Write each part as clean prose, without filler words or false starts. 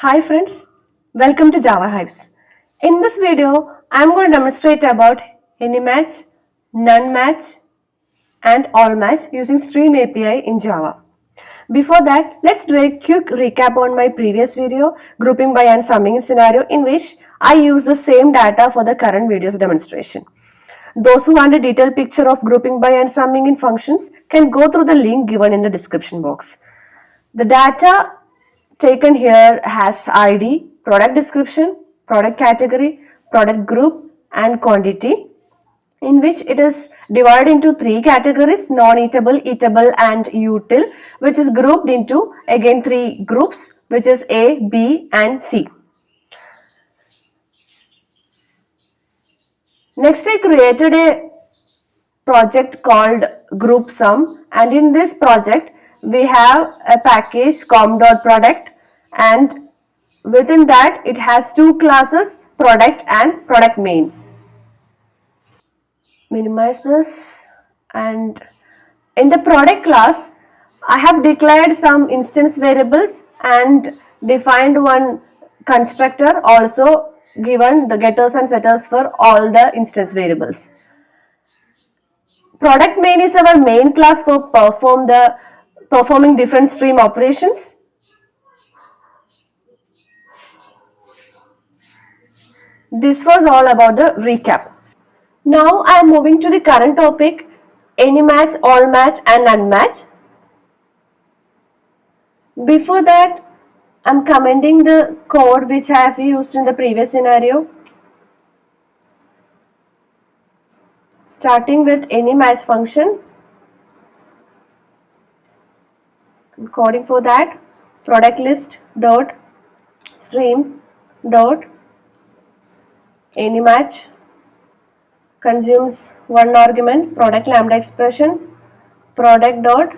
Hi friends, welcome to Java Hypes. In this video, I am going to demonstrate about any match, none match and all match using Stream API in Java. Before that, let's do a quick recap on my previous video, grouping by and summing scenario, in which I use the same data for the current video's demonstration. Those who want a detailed picture of grouping by and summing in functions can go through the link given in the description box. The data taken here has ID, product description, product category, product group and quantity, in which it is divided into three categories: non-eatable, eatable and util, which is grouped into again three groups, which is A, B and C. Next, I created a project called group sum, and in this project we have a package com.product, and within that it has two classes, product and product main. Minimize this, and in the product class I have declared some instance variables and defined one constructor, also given the getters and setters for all the instance variables. Product main is our main class for performing different stream operations. This was all about the recap. Now I am moving to the current topic: any match, all match and none match. Before that, I am commenting the code which I have used in the previous scenario. Starting with any match function, I'm coding for that: product list dot stream dot any match consumes one argument, product lambda expression, product dot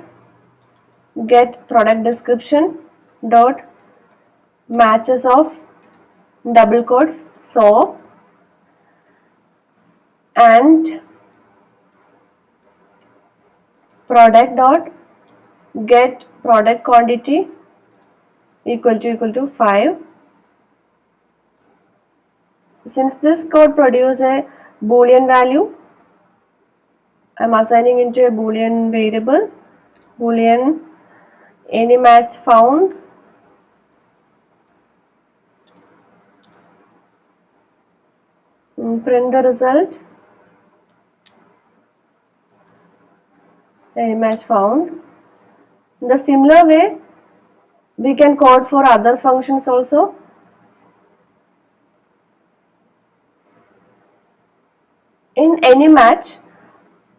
get product description dot matches of double quotes so, and product dot get product quantity equal to 5. Since this code produces a boolean value, I am assigning into a boolean variable, boolean any match found print the result, any match found. In the similar way, we can code for other functions also. In any match,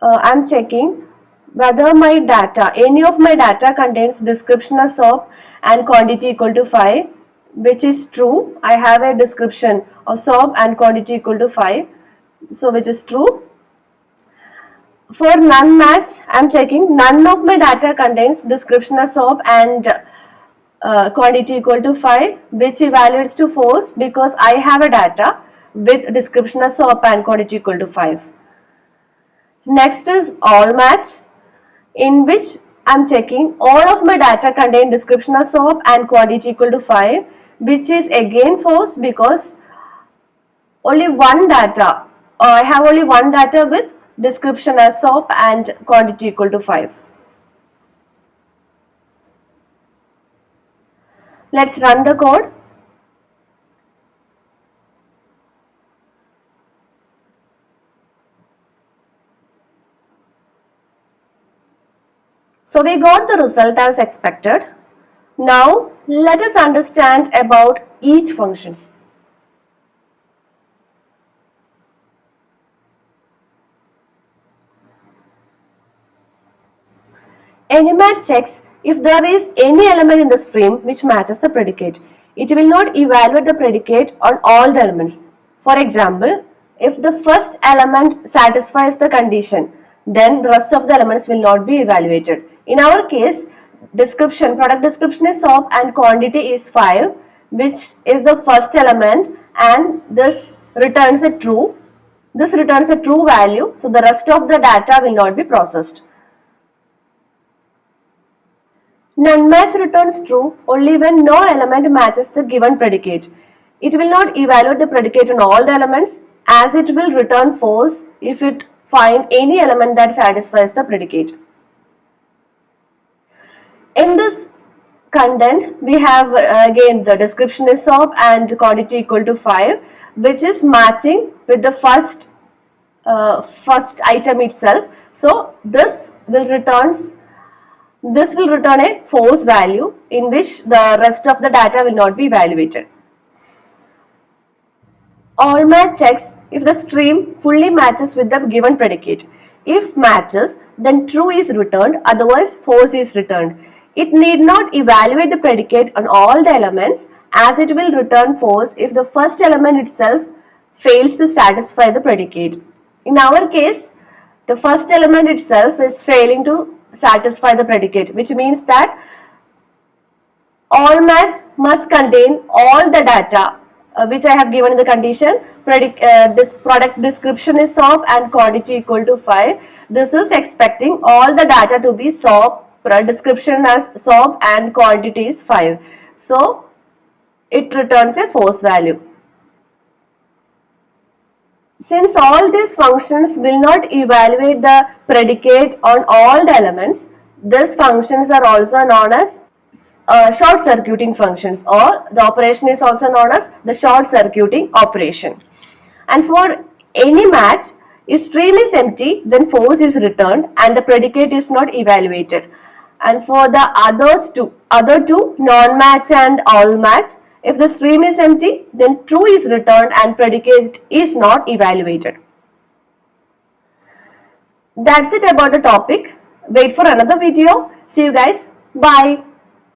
I am checking whether my data, any of my data contains description as SOAP and quantity equal to 5, which is true. I have a description of SOAP and quantity equal to 5, so which is true. For none match, I am checking none of my data contains description as SOAP and quantity equal to 5, which evaluates to false because I have a data with description as SOAP and quantity equal to 5. Next is all match, in which I am checking all of my data contain description as SOAP and quantity equal to 5, which is again false because only one data, I have only one data with description as SOAP and quantity equal to 5. Let's run the code. So we got the result as expected. Now let us understand about each functions. AnyMatch checks if there is any element in the stream which matches the predicate. It will not evaluate the predicate on all the elements. For example, if the first element satisfies the condition, then the rest of the elements will not be evaluated. In our case, product description is SOAP and quantity is 5, which is the first element, and this returns a true. This returns a true value, so the rest of the data will not be processed. None match returns true only when no element matches the given predicate. It will not evaluate the predicate on all the elements, as it will return false if it find any element that satisfies the predicate. In this content, we have again the description is SOP and quantity equal to 5, which is matching with the first item itself. So this will return a false value in which the rest of the data will not be evaluated. All match checks if the stream fully matches with the given predicate. If matches, then true is returned, otherwise false is returned. It need not evaluate the predicate on all the elements, as it will return false if the first element itself fails to satisfy the predicate. In our case, the first element itself is failing to satisfy the predicate, which means that all match must contain all the data which I have given in the condition. This product description is SOP and quantity equal to 5. This is expecting all the data to be SOP, description as SOP and quantity is 5. So it returns a false value. Since all these functions will not evaluate the predicate on all the elements, these functions are also known as short circuiting functions, or the operation is also known as the short circuiting operation. And for any match, if stream is empty, then false is returned and the predicate is not evaluated. And for the other two, non-match and all match, if the stream is empty, then true is returned and predicate is not evaluated. That's it about the topic. Wait for another video. See you guys. Bye.